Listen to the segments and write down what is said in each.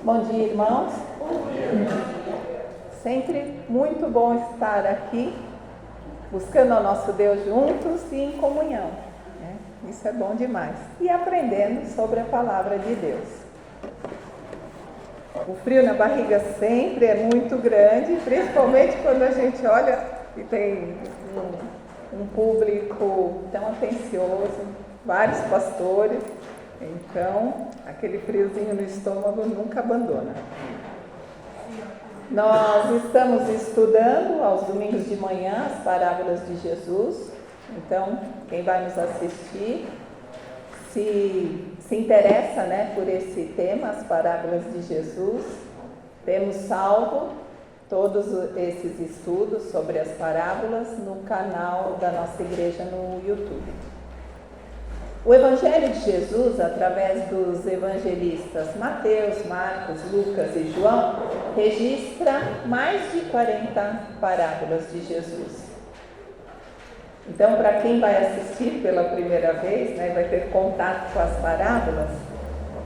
Bom dia, irmãos. Sempre muito bom estar aqui, buscando ao nosso Deus juntos e em comunhão, né? Isso é bom demais. E aprendendo sobre a palavra de Deus. O frio na barriga sempre é muito grande, principalmente quando a gente olha e tem um público tão atencioso, vários pastores. Então, aquele friozinho no estômago nunca abandona. Nós estamos estudando aos domingos de manhã as parábolas de Jesus. Então, quem vai nos assistir, se interessa, né, por esse tema, as parábolas de Jesus, temos salvo todos esses estudos sobre as parábolas no canal da nossa igreja no YouTube. O Evangelho de Jesus, através dos evangelistas Mateus, Marcos, Lucas e João, registra mais de 40 parábolas de Jesus. Então, para quem vai assistir pela primeira vez, né, vai ter contato com as parábolas,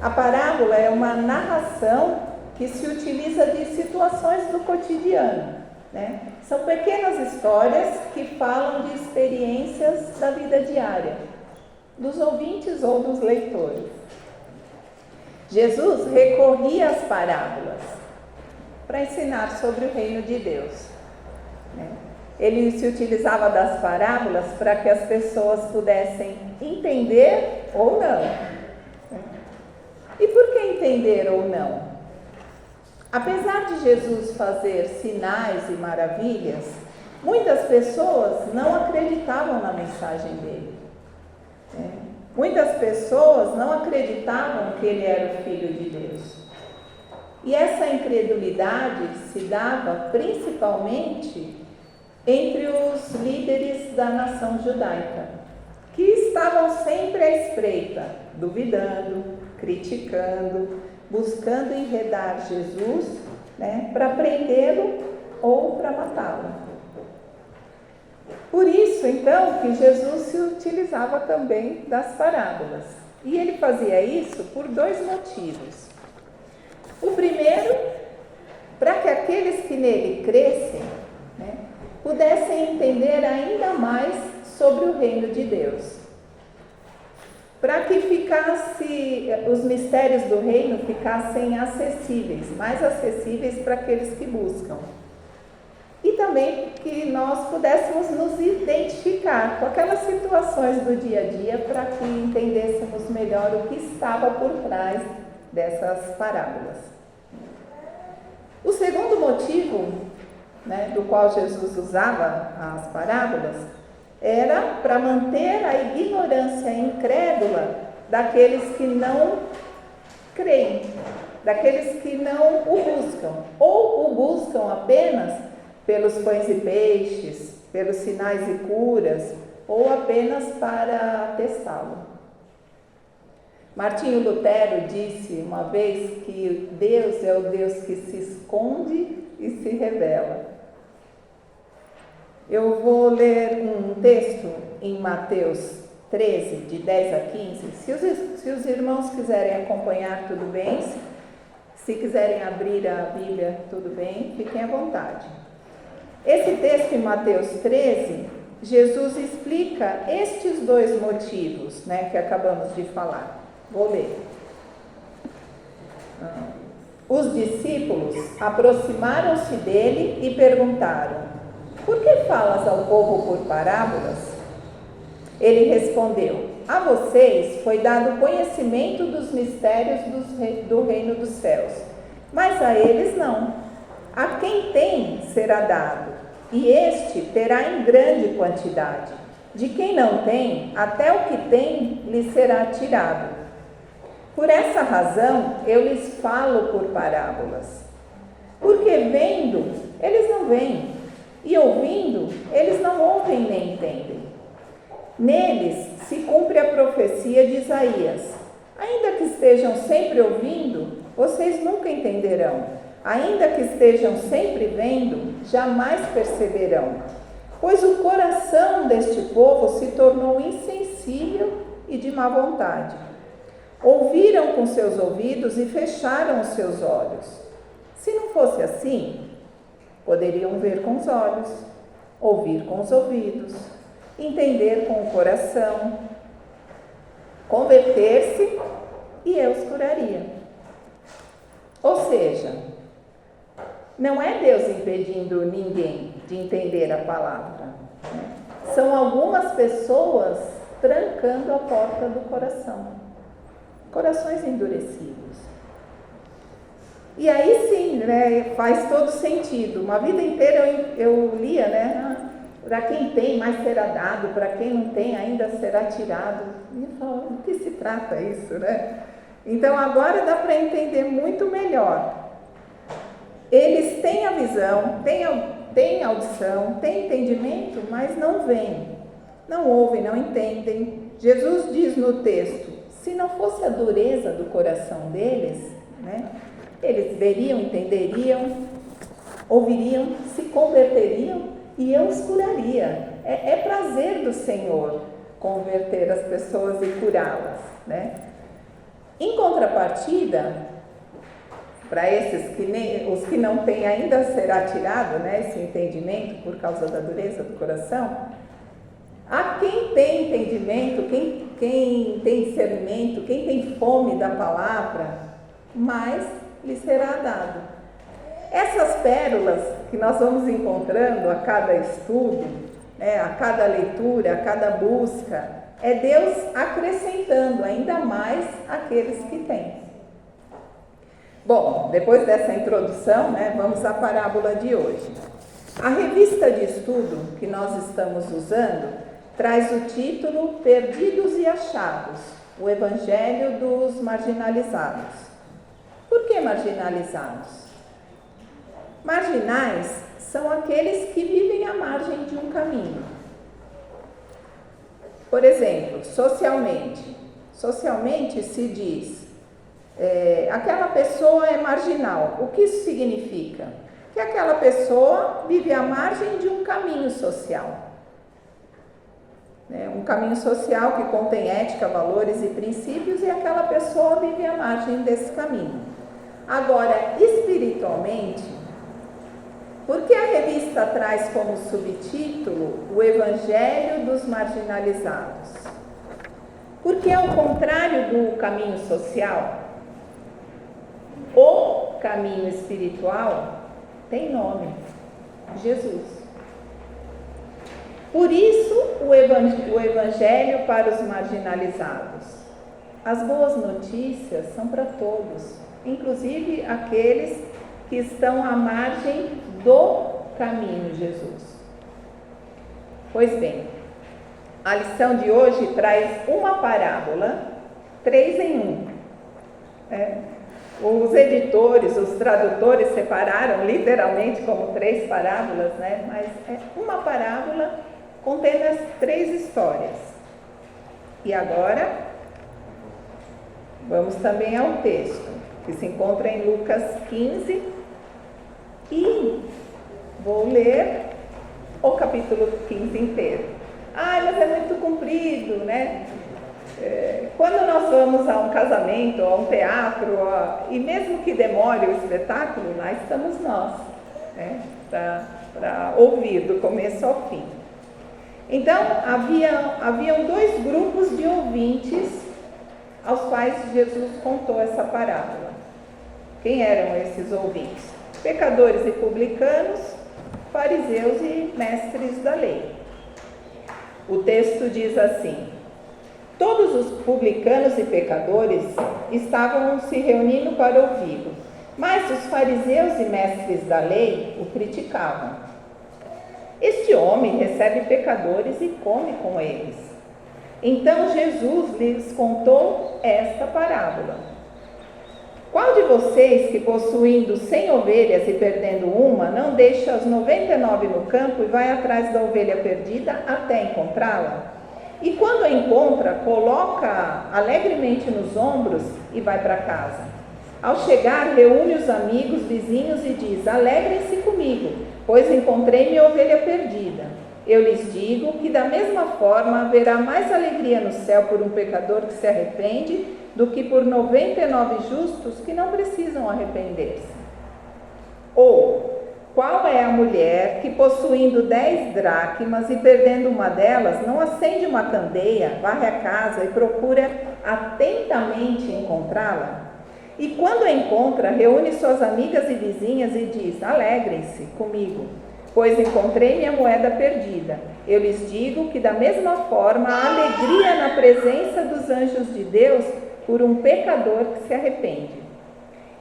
a parábola é uma narração que se utiliza de situações do cotidiano, né? São pequenas histórias que falam de experiências da vida diária, dos ouvintes ou dos leitores. Jesus recorria às parábolas para ensinar sobre o reino de Deus, né? Ele se utilizava das parábolas para que as pessoas pudessem entender ou não, né? E por que entender ou não? Apesar de Jesus fazer sinais e maravilhas, muitas pessoas não acreditavam na mensagem dele. Muitas pessoas não acreditavam que ele era o Filho de Deus. E essa incredulidade se dava principalmente entre os líderes da nação judaica, que estavam sempre à espreita, duvidando, criticando, buscando enredar Jesus, né, para prendê-lo ou para matá-lo. Por isso, então, que Jesus se utilizava também das parábolas. E ele fazia isso por dois motivos. O primeiro, para que aqueles que nele crescem, né, pudessem entender ainda mais sobre o reino de Deus. Para que os mistérios do reino ficassem acessíveis, mais acessíveis para aqueles que buscam. E também que nós pudéssemos nos identificar com aquelas situações do dia a dia para que entendêssemos melhor o que estava por trás dessas parábolas. O segundo motivo, né, do qual Jesus usava as parábolas era para manter a ignorância incrédula daqueles que não creem, daqueles que não o buscam, ou o buscam apenas pelos pães e peixes, pelos sinais e curas, ou apenas para testá-lo. Martinho Lutero disse uma vez que Deus é o Deus que se esconde e se revela. Eu vou ler um texto em Mateus 13, de 10 a 15. Se os irmãos quiserem acompanhar, tudo bem. Se quiserem abrir a Bíblia, tudo bem, fiquem à vontade. Esse texto em Mateus 13, Jesus explica estes dois motivos, né, que acabamos de falar. Vou ler. Os discípulos aproximaram-se dele e perguntaram: por que falas ao povo por parábolas? Ele respondeu: a vocês foi dado conhecimento dos mistérios do reino dos céus, mas a eles não. A quem tem será dado, e este terá em grande quantidade. De quem não tem, até o que tem lhe será tirado. Por essa razão eu lhes falo por parábolas. Porque vendo, eles não veem, e ouvindo, eles não ouvem nem entendem. Neles se cumpre a profecia de Isaías: ainda que estejam sempre ouvindo, vocês nunca entenderão. Ainda que estejam sempre vendo, jamais perceberão. Pois o coração deste povo se tornou insensível e de má vontade. Ouviram com seus ouvidos e fecharam os seus olhos. Se não fosse assim, poderiam ver com os olhos, ouvir com os ouvidos, entender com o coração, converter-se e eu os curaria. Ou seja, não é Deus impedindo ninguém de entender a palavra, né? São algumas pessoas trancando a porta do coração, corações endurecidos. E aí sim, né, faz todo sentido. Uma vida inteira eu lia, né? Para quem tem, mais será dado, para quem não tem, ainda será tirado. E eu falo, do que se trata isso, né? Então agora dá para entender muito melhor. Eles têm a visão, têm audição, têm entendimento, mas não veem, não ouvem, não entendem. Jesus diz no texto, se não fosse a dureza do coração deles, né, eles veriam, entenderiam, ouviriam, se converteriam e eu os curaria. É prazer do Senhor converter as pessoas e curá-las, né? Em contrapartida, para esses os que não têm ainda será tirado, né, esse entendimento por causa da dureza do coração, a quem tem entendimento, quem tem discernimento, quem tem fome da palavra, mais lhe será dado. Essas pérolas que nós vamos encontrando a cada estudo, né, a cada leitura, a cada busca, é Deus acrescentando ainda mais aqueles que têm. Bom, depois dessa introdução, né, vamos à parábola de hoje. A revista de estudo que nós estamos usando traz o título Perdidos e Achados, o Evangelho dos Marginalizados. Por que marginalizados? Marginais são aqueles que vivem à margem de um caminho. Por exemplo, socialmente se diz, aquela pessoa é marginal. O que isso significa? Que aquela pessoa vive à margem de um caminho social. Um caminho social que contém ética, valores e princípios, e aquela pessoa vive à margem desse caminho. Agora, espiritualmente, por que a revista traz como subtítulo o Evangelho dos Marginalizados? Porque, ao contrário do caminho social, o caminho espiritual tem nome: Jesus. Por isso, o Evangelho para os marginalizados. As boas notícias são para todos, inclusive aqueles que estão à margem do caminho Jesus. Pois bem, a lição de hoje traz uma parábola, 3 em 1. Os editores, os tradutores separaram literalmente como 3 parábolas, né? Mas é uma parábola contendo as 3 histórias. E agora, vamos também ao texto, que se encontra em Lucas 15, e vou ler o capítulo 15 inteiro. Mas é muito comprido, né? Quando nós vamos a um casamento, a um teatro, e mesmo que demore o espetáculo, lá estamos nós, né? Para ouvir do começo ao fim. Então, haviam 2 grupos de ouvintes aos quais Jesus contou essa parábola. Quem eram esses ouvintes? Pecadores e publicanos, fariseus e mestres da lei. O texto diz assim: todos os publicanos e pecadores estavam se reunindo para ouvi-lo, mas os fariseus e mestres da lei o criticavam. Este homem recebe pecadores e come com eles. Então Jesus lhes contou esta parábola: qual de vocês que, possuindo 100 ovelhas e perdendo uma, não deixa as 99 no campo e vai atrás da ovelha perdida até encontrá-la? E quando a encontra, coloca-a alegremente nos ombros e vai para casa. Ao chegar, reúne os amigos, vizinhos e diz: alegrem-se comigo, pois encontrei minha ovelha perdida. Eu lhes digo que da mesma forma haverá mais alegria no céu por um pecador que se arrepende do que por 99 justos que não precisam arrepender-se. Ou, qual é a mulher que, possuindo 10 dracmas e perdendo uma delas, não acende uma candeia, varre a casa e procura atentamente encontrá-la? E quando a encontra, reúne suas amigas e vizinhas e diz: alegrem-se comigo, pois encontrei minha moeda perdida. Eu lhes digo que da mesma forma há alegria na presença dos anjos de Deus por um pecador que se arrepende.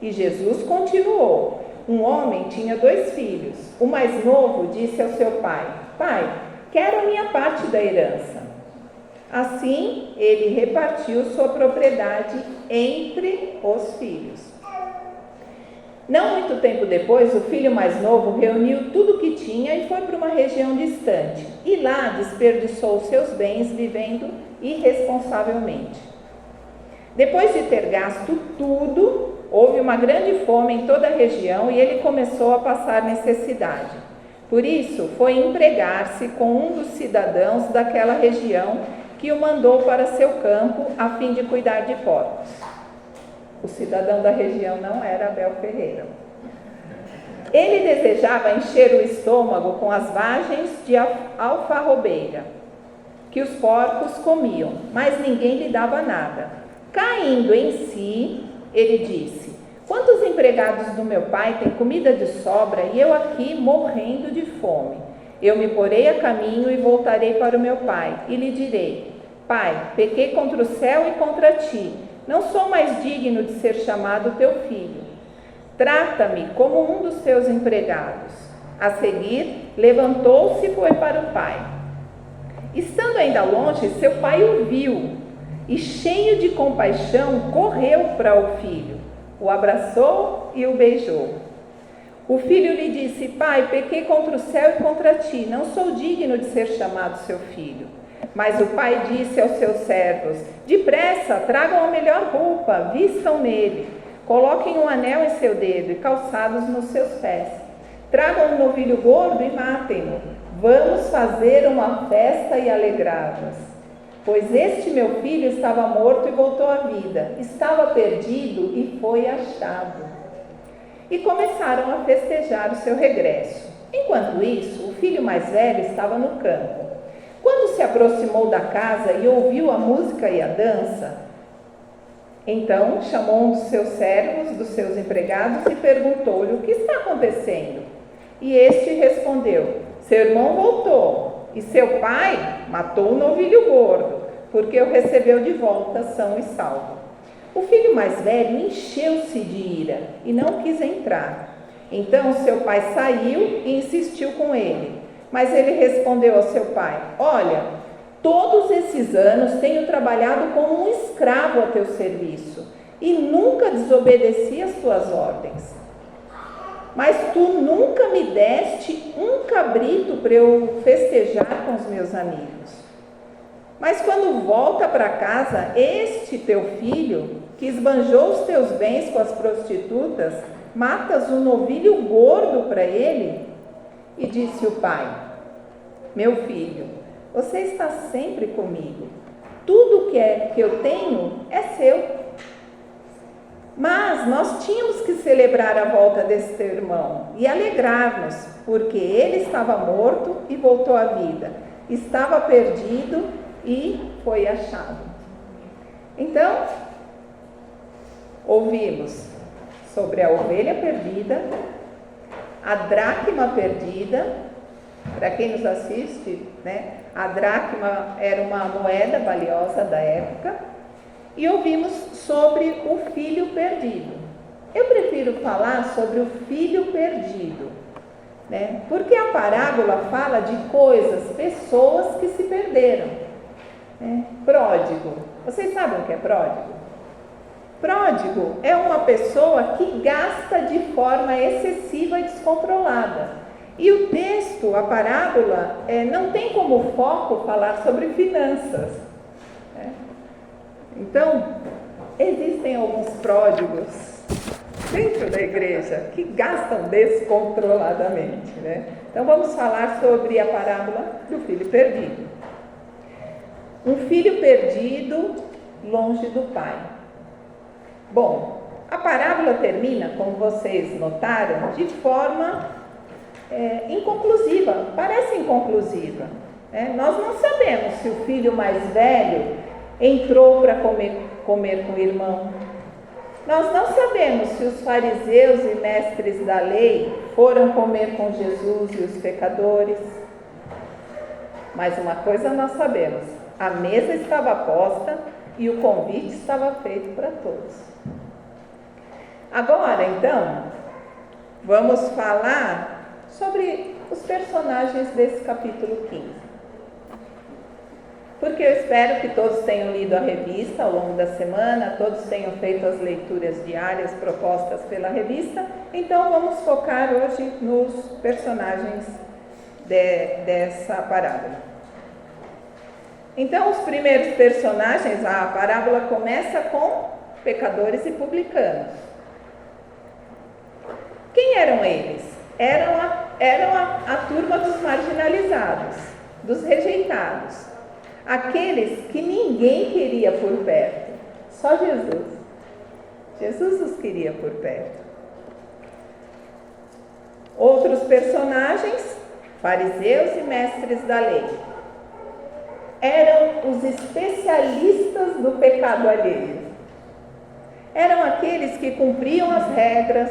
E Jesus continuou: um homem tinha 2 filhos. O mais novo disse ao seu pai: pai, quero a minha parte da herança. Assim, ele repartiu sua propriedade entre os filhos. Não muito tempo depois, o filho mais novo reuniu tudo o que tinha e foi para uma região distante. E lá desperdiçou seus bens vivendo irresponsavelmente. Depois de ter gasto tudo, houve uma grande fome em toda a região e ele começou a passar necessidade. Por isso, foi empregar-se com um dos cidadãos daquela região que o mandou para seu campo a fim de cuidar de porcos. O cidadão da região não era Abel Ferreira. Ele desejava encher o estômago com as vagens de alfarrobeira que os porcos comiam, mas ninguém lhe dava nada. Caindo em si, ele disse: quantos empregados do meu pai têm comida de sobra e eu aqui morrendo de fome? Eu me porei a caminho e voltarei para o meu pai e lhe direi: pai, pequei contra o céu e contra ti. Não sou mais digno de ser chamado teu filho. Trata-me como um dos teus empregados. A seguir, levantou-se e foi para o pai. Estando ainda longe, seu pai o viu e, cheio de compaixão, correu para o filho, o abraçou e o beijou. O filho lhe disse: pai, pequei contra o céu e contra ti, não sou digno de ser chamado seu filho. Mas o pai disse aos seus servos: depressa, tragam a melhor roupa, vistam nele, coloquem um anel em seu dedo e calçados nos seus pés. Tragam um novilho gordo e matem-no. Vamos fazer uma festa e alegrá-nos. Pois este meu filho estava morto e voltou à vida, estava perdido e foi achado. E começaram a festejar o seu regresso. Enquanto isso, o filho mais velho estava no campo. Quando se aproximou da casa e ouviu a música e a dança, então chamou um dos seus servos, dos seus empregados, e perguntou-lhe: o que está acontecendo? E este respondeu: seu irmão voltou, e seu pai matou o novilho gordo, porque o recebeu de volta são e salvo. O filho mais velho encheu-se de ira e não quis entrar. Então seu pai saiu e insistiu com ele. Mas ele respondeu ao seu pai: olha, todos esses anos tenho trabalhado como um escravo a teu serviço e nunca desobedeci às tuas ordens. Mas tu nunca me deste um cabrito para eu festejar com os meus amigos. Mas quando volta para casa, este teu filho, que esbanjou os teus bens com as prostitutas, matas um novilho gordo para ele? E disse o pai: meu filho, você está sempre comigo. Tudo que eu tenho é seu. Mas nós tínhamos que celebrar a volta desse teu irmão e alegrar-nos, porque ele estava morto e voltou à vida, estava perdido e foi achado. Então, ouvimos sobre a ovelha perdida, a dracma perdida. Para quem nos assiste, né, a dracma era uma moeda valiosa da época. E ouvimos sobre o filho perdido. Eu prefiro falar sobre o filho perdido, né? Porque a parábola fala de coisas, pessoas que se perderam, né? Pródigo. Vocês sabem o que é pródigo? Pródigo é uma pessoa que gasta de forma excessiva e descontrolada. E o texto, a parábola, não tem como foco falar sobre finanças, né? Então, existem alguns pródigos dentro da igreja que gastam descontroladamente, né? Então vamos falar sobre a parábola do filho perdido. Um filho perdido longe do pai. Bom, a parábola termina, como vocês notaram, de forma inconclusiva, parece inconclusiva. Nós não sabemos se o filho mais velho entrou para comer com o irmão. Nós não sabemos se os fariseus e mestres da lei foram comer com Jesus e os pecadores. Mas uma coisa nós sabemos: a mesa estava posta e o convite estava feito para todos. Agora, então, vamos falar sobre os personagens desse capítulo 15. Porque eu espero que todos tenham lido a revista ao longo da semana, todos tenham feito as leituras diárias propostas pela revista. Então vamos focar hoje nos personagens dessa parábola. Então os primeiros personagens, a parábola começa com pecadores e publicanos. Quem eram eles? Eram a turma dos marginalizados, dos rejeitados. Aqueles que ninguém queria por perto, só Jesus. Jesus os queria por perto. Outros personagens, fariseus e mestres da lei, eram os especialistas do pecado alheio. Eram aqueles que cumpriam as regras,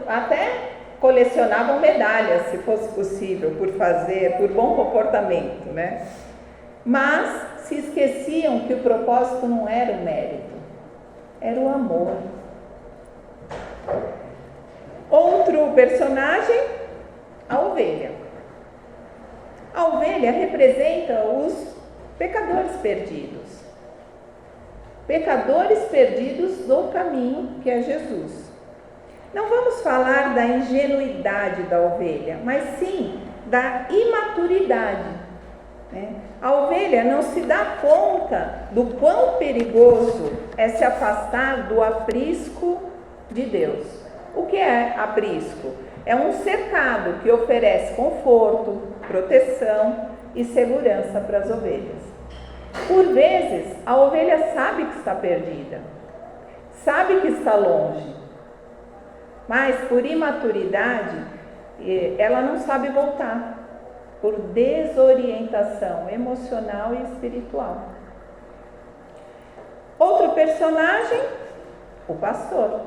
até colecionavam medalhas, se fosse possível, por bom comportamento, né? Mas se esqueciam que o propósito não era o mérito, era o amor. Outro personagem, a ovelha. A ovelha representa os pecadores perdidos. Pecadores perdidos do caminho que é Jesus. Não vamos falar da ingenuidade da ovelha, mas sim da imaturidade. A ovelha não se dá conta do quão perigoso é se afastar do aprisco de Deus. O que é aprisco? É um cercado que oferece conforto, proteção e segurança para as ovelhas. Por vezes, a ovelha sabe que está perdida, sabe que está longe, mas por imaturidade, ela não sabe voltar. Por desorientação emocional e espiritual. Outro personagem, o pastor.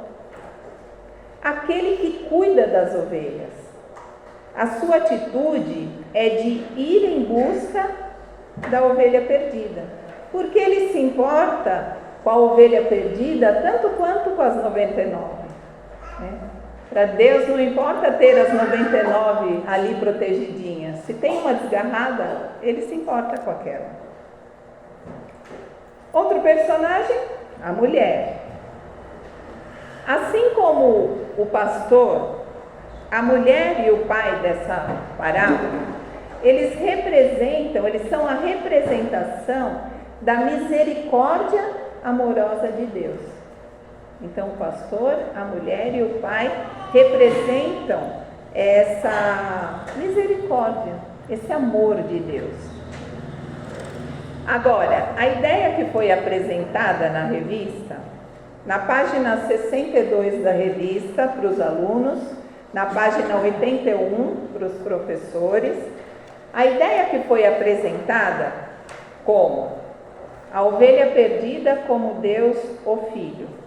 Aquele que cuida das ovelhas. A sua atitude é de ir em busca da ovelha perdida. Porque ele se importa com a ovelha perdida tanto quanto com as 99. Para Deus não importa ter as 99 ali protegidinhas. Se tem uma desgarrada, ele se importa com aquela. Outro personagem, a mulher. Assim como o pastor, a mulher e o pai dessa parábola, eles são a representação da misericórdia amorosa de Deus. Então, o pastor, a mulher e o pai representam essa misericórdia, esse amor de Deus. Agora, a ideia que foi apresentada na revista, na página 62 da revista para os alunos, na página 81 para os professores, a ideia que foi apresentada como a ovelha perdida como Deus, o Filho.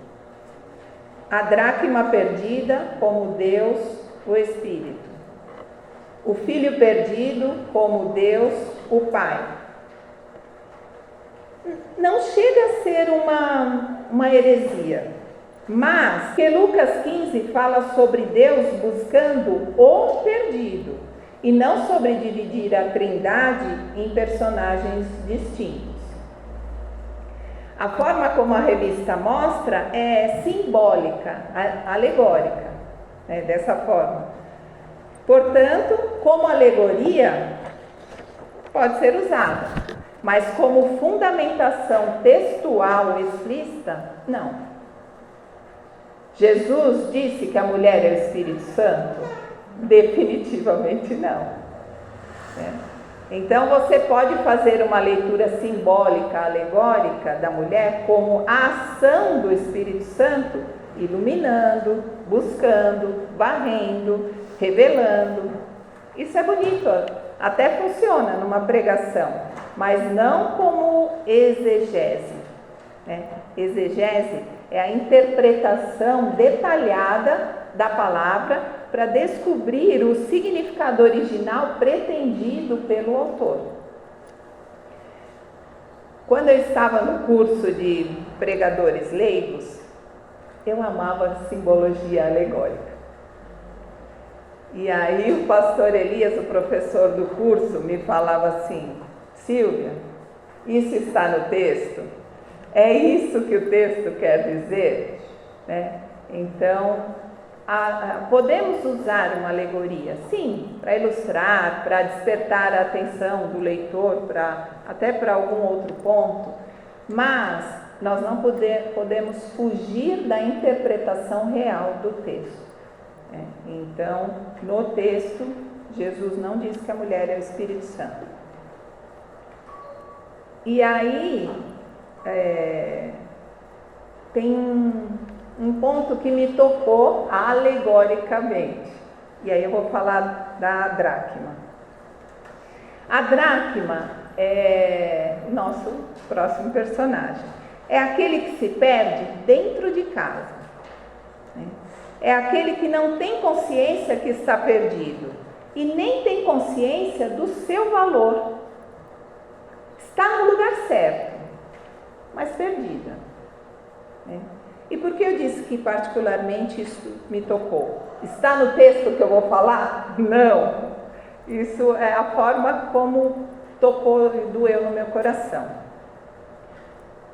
A dracma perdida como Deus, o Espírito. O filho perdido como Deus, o Pai. Não chega a ser uma heresia, mas que Lucas 15 fala sobre Deus buscando o perdido e não sobre dividir a Trindade em personagens distintos. A forma como a revista mostra é simbólica, alegórica, dessa forma. Portanto, como alegoria, pode ser usada, mas como fundamentação textual explícita, não. Jesus disse que a mulher é o Espírito Santo? Definitivamente não. Então você pode fazer uma leitura simbólica, alegórica da mulher como a ação do Espírito Santo, iluminando, buscando, varrendo, revelando. Isso é bonito, até funciona numa pregação, mas não como exegese. Exegese é a interpretação detalhada da palavra para descobrir o significado original pretendido pelo autor. Quando eu estava no curso de pregadores leigos, eu amava simbologia alegórica. E aí o pastor Elias, o professor do curso, me falava assim: Silvia, isso está no texto? É isso que o texto quer dizer? Então, podemos usar uma alegoria, sim, para ilustrar, para despertar a atenção do leitor, até para algum outro ponto, mas nós não podemos fugir da interpretação real do texto. Então, no texto, Jesus não diz que a mulher é o Espírito Santo. E aí, tem um ponto que me tocou alegoricamente. E aí eu vou falar da dracma. A dracma é o nosso próximo personagem. É aquele que se perde dentro de casa. É aquele que não tem consciência que está perdido e nem tem consciência do seu valor. Está no lugar certo, mas perdida. E por que eu disse que particularmente isso me tocou? Está no texto que eu vou falar? Não. Isso é a forma como tocou e doeu no meu coração.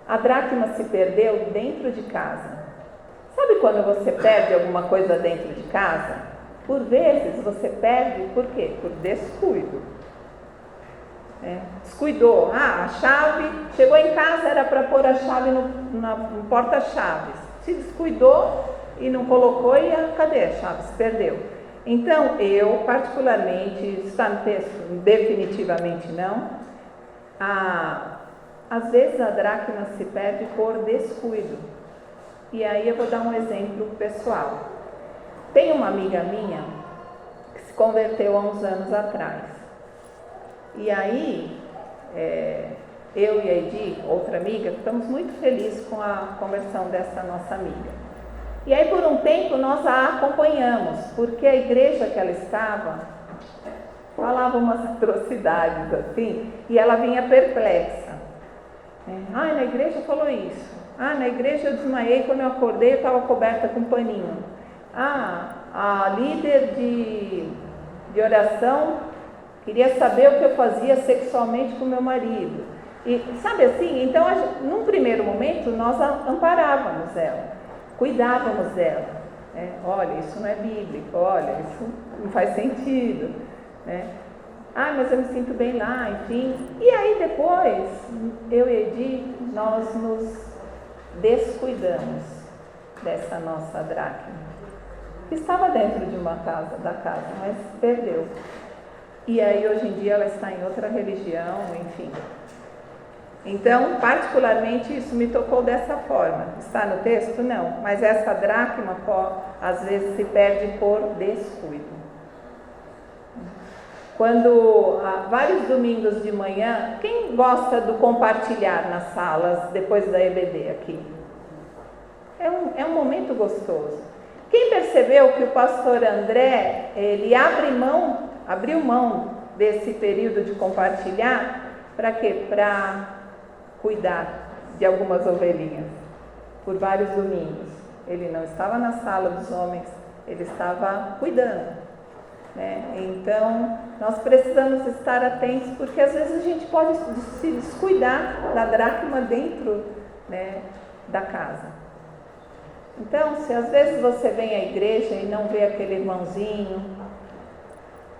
A dracma se perdeu dentro de casa. Sabe quando você perde alguma coisa dentro de casa? Por vezes você perde por quê? Por descuido. Descuidou. A chave, chegou em casa, era para pôr a chave no porta-chaves. Se descuidou e não colocou e cadê a chave? Se perdeu. Então, eu particularmente, está no texto? Definitivamente não. Às vezes a dracma se perde por descuido. E aí eu vou dar um exemplo pessoal. Tem uma amiga minha que se converteu há uns anos atrás. E aí, eu e a Edi, outra amiga, ficamos muito felizes com a conversão dessa nossa amiga. E aí, por um tempo, nós a acompanhamos, porque a igreja que ela estava falava umas atrocidades assim, e ela vinha perplexa. Na igreja falou isso. Na igreja eu desmaiei, quando eu acordei eu estava coberta com paninho. A líder de oração queria saber o que eu fazia sexualmente com meu marido. E sabe assim, então num primeiro momento nós amparávamos ela, cuidávamos dela. Olha, isso não é bíblico, olha, isso não faz sentido. Mas eu me sinto bem lá, enfim. E aí depois, eu e Edi, nós nos descuidamos dessa nossa dracma. Estava dentro de uma casa, mas perdeu. E aí hoje em dia ela está em outra religião, enfim. Então, particularmente, isso me tocou dessa forma. Está no texto? Não. Mas essa dracma, às vezes, se perde por descuido. Quando, vários domingos de manhã, quem gosta do compartilhar nas salas, depois da EBD aqui? É um momento gostoso. Quem percebeu que o pastor André, ele abriu mão desse período de compartilhar, para quê? Para cuidar de algumas ovelhinhas, por vários domingos. Ele não estava na sala dos homens, ele estava cuidando. Então, nós precisamos estar atentos, porque às vezes a gente pode se descuidar da dracma dentro, da casa. Então, se às vezes você vem à igreja e não vê aquele irmãozinho,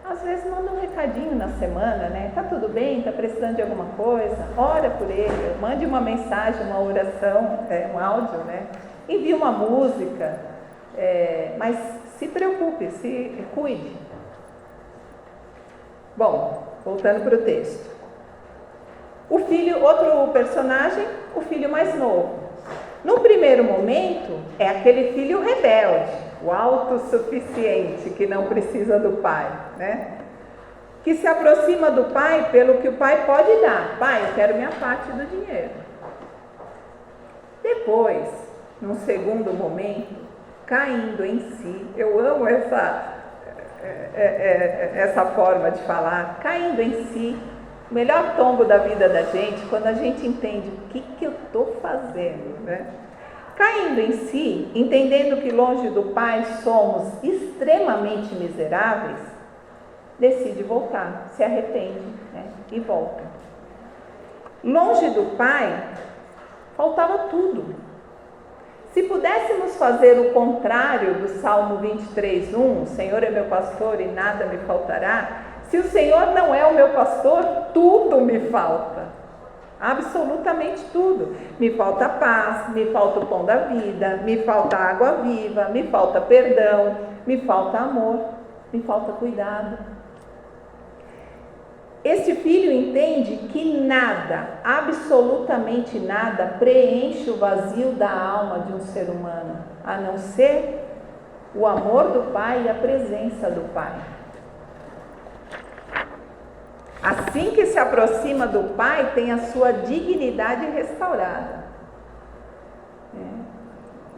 às vezes manda um recadinho na semana, tá tudo bem, tá precisando de alguma coisa, ora por ele, mande uma mensagem, uma oração, um áudio, envie uma música, Mas se preocupe, se cuide. Bom, voltando para o texto. O filho, outro personagem, o filho mais novo. No primeiro momento, é aquele filho rebelde, o autossuficiente, que não precisa do pai, né? Que se aproxima do pai pelo que o pai pode dar. Pai, eu quero minha parte do dinheiro. Depois, num segundo momento, caindo em si, eu amo essa forma de falar, caindo em si, o melhor tombo da vida da gente, quando a gente entende o que eu estou fazendo, né? Caindo em si, entendendo que longe do pai somos extremamente miseráveis, decide voltar, se arrepende, né? E volta. Longe do pai, faltava tudo. Se pudéssemos fazer o contrário do Salmo 23:1, o Senhor é meu pastor e nada me faltará, se o Senhor não é o meu pastor, tudo me falta. Absolutamente tudo. Me falta paz, me falta o pão da vida, me falta água viva, me falta perdão, me falta amor, me falta cuidado. Este filho entende que nada, absolutamente nada, preenche o vazio da alma de um ser humano, a não ser o amor do pai e a presença do pai. Assim que se aproxima do pai, tem a sua dignidade restaurada.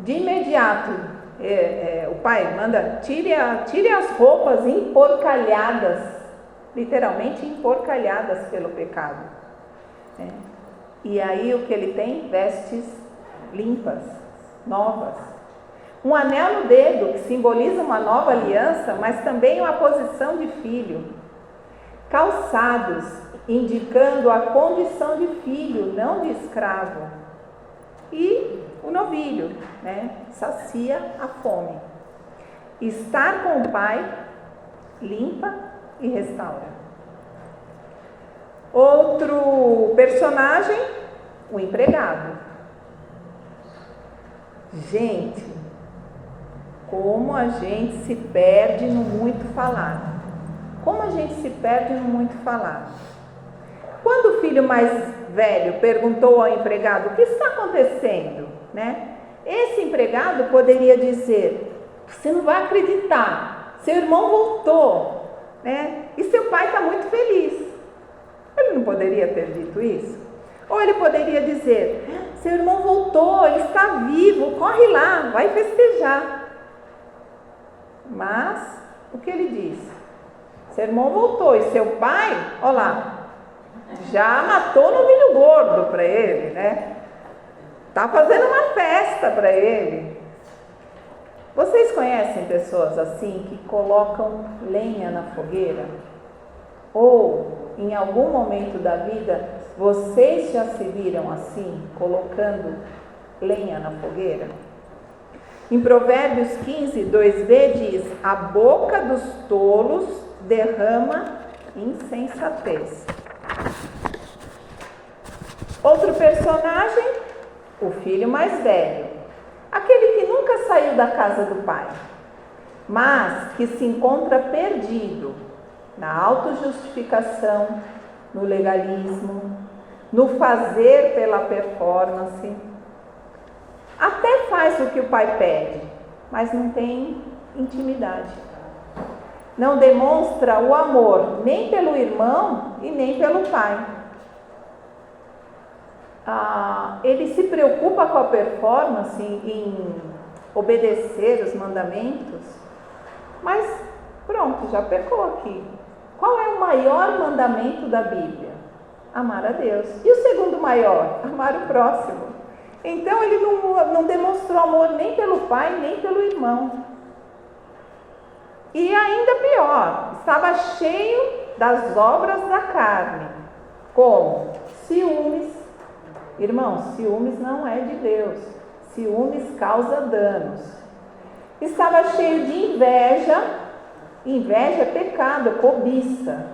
De imediato, o pai manda, tire as roupas emporcalhadas, literalmente emporcalhadas pelo pecado. E aí o que ele tem? Vestes limpas, novas. Um anel no dedo, que simboliza uma nova aliança, mas também uma posição de filho. Calçados, indicando a condição de filho, não de escravo. E o novilho, né? Sacia a fome. Estar com o pai limpa e restaura. Outro personagem, o empregado. Gente, como a gente se perde no muito falar. Como a gente se perde no muito falar. Quando o filho mais velho perguntou ao empregado, o que está acontecendo? Né? Esse empregado poderia dizer, você não vai acreditar, seu irmão voltou, né? E seu pai está muito feliz. Ele não poderia ter dito isso? Ou ele poderia dizer, seu irmão voltou, ele está vivo, corre lá, vai festejar. Mas, o que ele disse? Seu irmão voltou e seu pai, olha lá, já matou no milho gordo para ele, né? Tá fazendo uma festa para ele. Vocês conhecem pessoas assim que colocam lenha na fogueira? Ou em algum momento da vida vocês já se viram assim, colocando lenha na fogueira? Em Provérbios 15, 2b diz, a boca dos tolos derrama insensatez. Outro personagem, o filho mais velho, aquele que nunca saiu da casa do pai, mas que se encontra perdido na autojustificação, no legalismo, no fazer pela performance. Até faz o que o pai pede, mas não tem intimidade. Não demonstra o amor nem pelo irmão e nem pelo pai. Ele se preocupa com a performance, em obedecer os mandamentos, mas pronto, já pecou aqui. Qual é o maior mandamento da Bíblia? Amar a Deus. E o segundo maior? Amar o próximo. Então ele não demonstrou amor nem pelo pai, nem pelo irmão. E ainda pior, estava cheio das obras da carne, como ciúmes. Irmãos, ciúmes não é de Deus, ciúmes causa danos. Estava cheio de inveja, inveja é pecado, cobiça.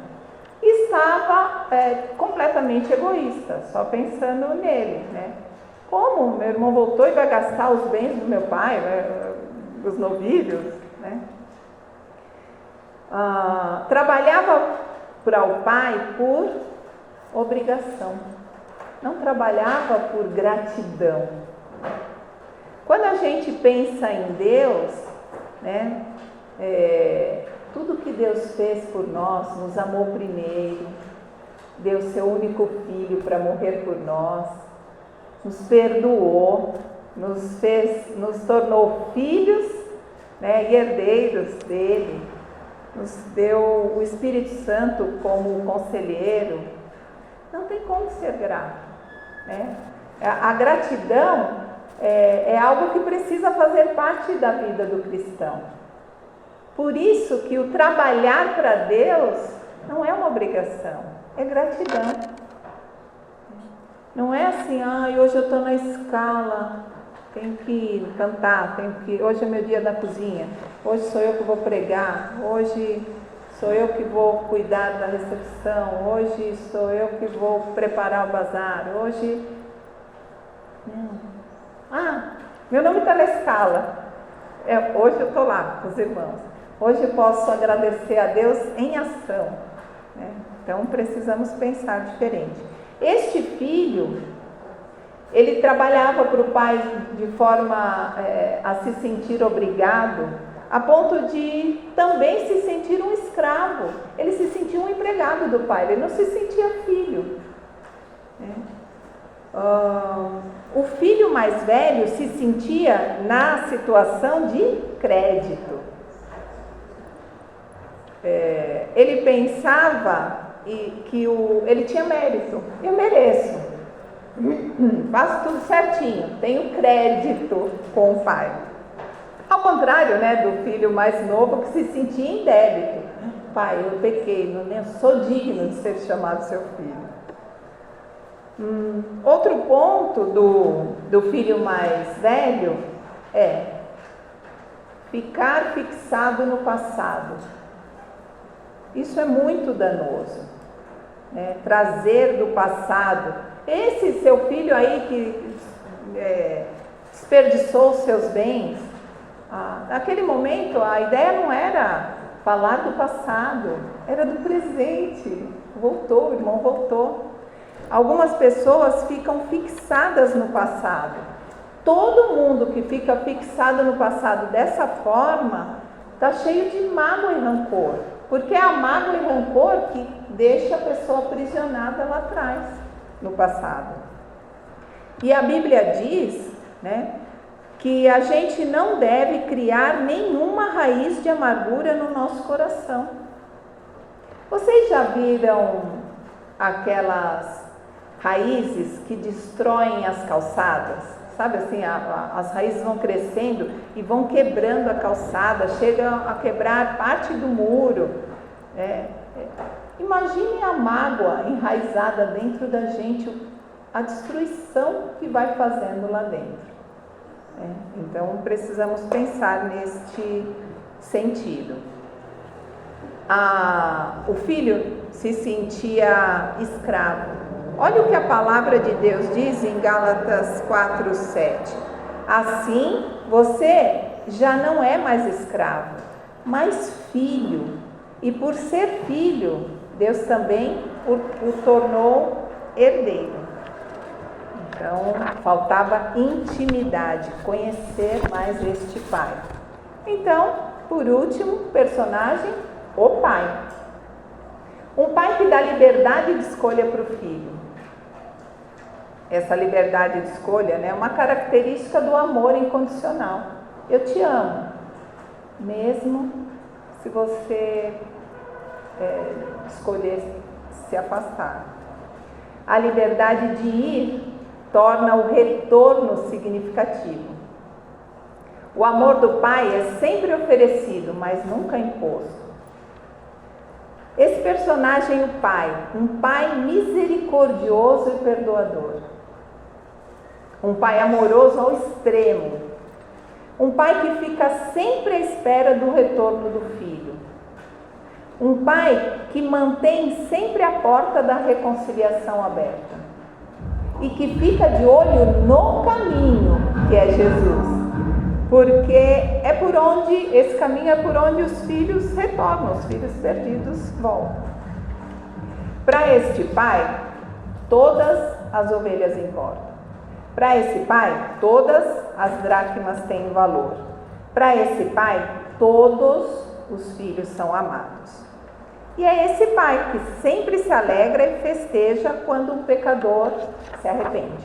Estava completamente egoísta, só pensando nele, né? Como meu irmão voltou e vai gastar os bens do meu pai? os novilhos, né? Trabalhava para o pai por obrigação, não trabalhava por gratidão. Quando a gente pensa em Deus, né, tudo que Deus fez por nós, nos amou primeiro, deu seu único filho para morrer por nós, nos perdoou, nos tornou filhos, né, e herdeiros dele, nos deu o Espírito Santo como conselheiro. Não tem como ser grato, né? A gratidão é algo que precisa fazer parte da vida do cristão. Por isso que o trabalhar para Deus não é uma obrigação, é gratidão. Não é assim, hoje eu estou na escala, tenho que cantar, hoje é meu dia da cozinha, hoje sou eu que vou pregar, hoje sou eu que vou cuidar da recepção, hoje sou eu que vou preparar o bazar, hoje... meu nome está na escala, hoje eu estou lá com os irmãos, hoje eu posso agradecer a Deus em ação, né? Então precisamos pensar diferente. Este filho, ele trabalhava para o pai de forma a se sentir obrigado, a ponto de também se sentir um escravo. Ele se sentia um empregado do pai, ele não se sentia filho, né? O filho mais velho se sentia na situação de crédito. Ele pensava que ele tinha mérito. Eu mereço, faço tudo certinho, tenho crédito com o pai. Ao contrário, né, do filho mais novo que se sentia em débito. Pai, eu pequei, não sou digno de ser chamado seu filho. Outro ponto do filho mais velho é ficar fixado no passado. Isso é muito danoso, né? Trazer do passado. Esse seu filho aí que desperdiçou os seus bens, naquele momento a ideia não era falar do passado, era do presente. Voltou, o irmão voltou. Algumas pessoas ficam fixadas no passado. Todo mundo que fica fixado no passado dessa forma está cheio de mágoa e rancor, porque é a mágoa e rancor que deixa a pessoa aprisionada lá atrás, no passado. E a Bíblia diz, né, que a gente não deve criar nenhuma raiz de amargura no nosso coração. Vocês já viram aquelas raízes que destroem as calçadas? Sabe assim, as raízes vão crescendo e vão quebrando a calçada, chegam a quebrar parte do muro. Imagine a mágoa enraizada dentro da gente, a destruição que vai fazendo lá dentro. Então precisamos pensar neste sentido. O filho se sentia escravo. Olha o que a palavra de Deus diz em Gálatas 4:7. Assim, você já não é mais escravo, mas filho. E por ser filho, Deus também o tornou herdeiro. Então, faltava intimidade, conhecer mais este pai. Então, por último, personagem, o pai. Um pai que dá liberdade de escolha para o filho. Essa liberdade de escolha, né, é uma característica do amor incondicional. Eu te amo, mesmo se você escolher se afastar. A liberdade de ir torna o retorno significativo. O amor do pai é sempre oferecido, mas nunca imposto. Esse personagem, o pai, um pai misericordioso e perdoador. Um pai amoroso ao extremo. Um pai que fica sempre à espera do retorno do filho. Um pai que mantém sempre a porta da reconciliação aberta. E que fica de olho no caminho, que é Jesus. Porque esse caminho é por onde os filhos retornam, os filhos perdidos voltam. Para este pai, todas as ovelhas importam. Para esse pai, todas as dracmas têm valor. Para esse pai, todos os filhos são amados. E é esse pai que sempre se alegra e festeja quando um pecador se arrepende.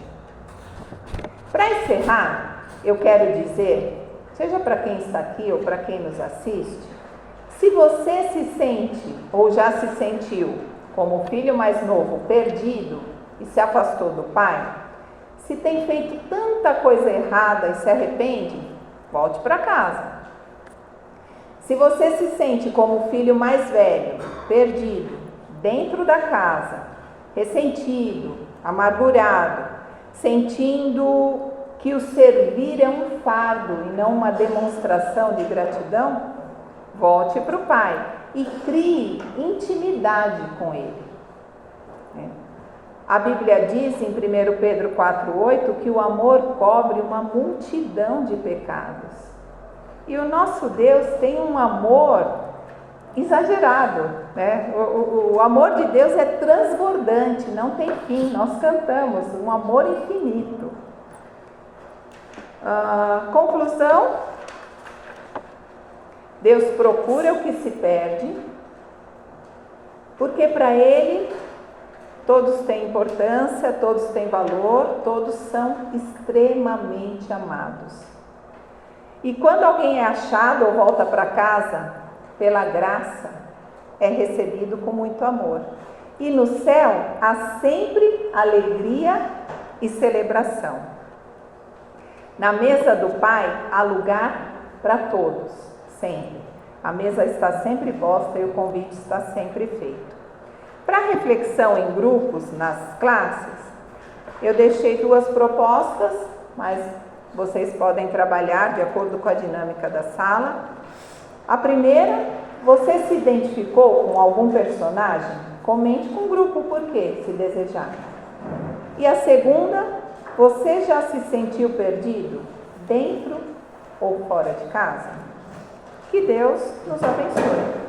Para encerrar, eu quero dizer, seja para quem está aqui ou para quem nos assiste, se você se sente ou já se sentiu como o filho mais novo perdido e se afastou do pai, se tem feito tanta coisa errada e se arrepende, volte para casa. Se você se sente como o filho mais velho, perdido, dentro da casa, ressentido, amargurado, sentindo que o servir é um fardo e não uma demonstração de gratidão, volte para o pai e crie intimidade com ele. A Bíblia diz em 1 Pedro 4,8 que o amor cobre uma multidão de pecados. E o nosso Deus tem um amor exagerado, né? O amor de Deus é transbordante, não tem fim. Nós cantamos um amor infinito. Conclusão: Deus procura o que se perde, porque para Ele todos têm importância, todos têm valor, todos são extremamente amados. E quando alguém é achado ou volta para casa, pela graça, é recebido com muito amor. E no céu há sempre alegria e celebração. Na mesa do Pai há lugar para todos, sempre. A mesa está sempre posta e o convite está sempre feito. Para reflexão em grupos, nas classes, eu deixei 2 propostas, mas vocês podem trabalhar de acordo com a dinâmica da sala. A primeira, você se identificou com algum personagem? Comente com o grupo por quê, se desejar. E a segunda, você já se sentiu perdido, dentro ou fora de casa? Que Deus nos abençoe.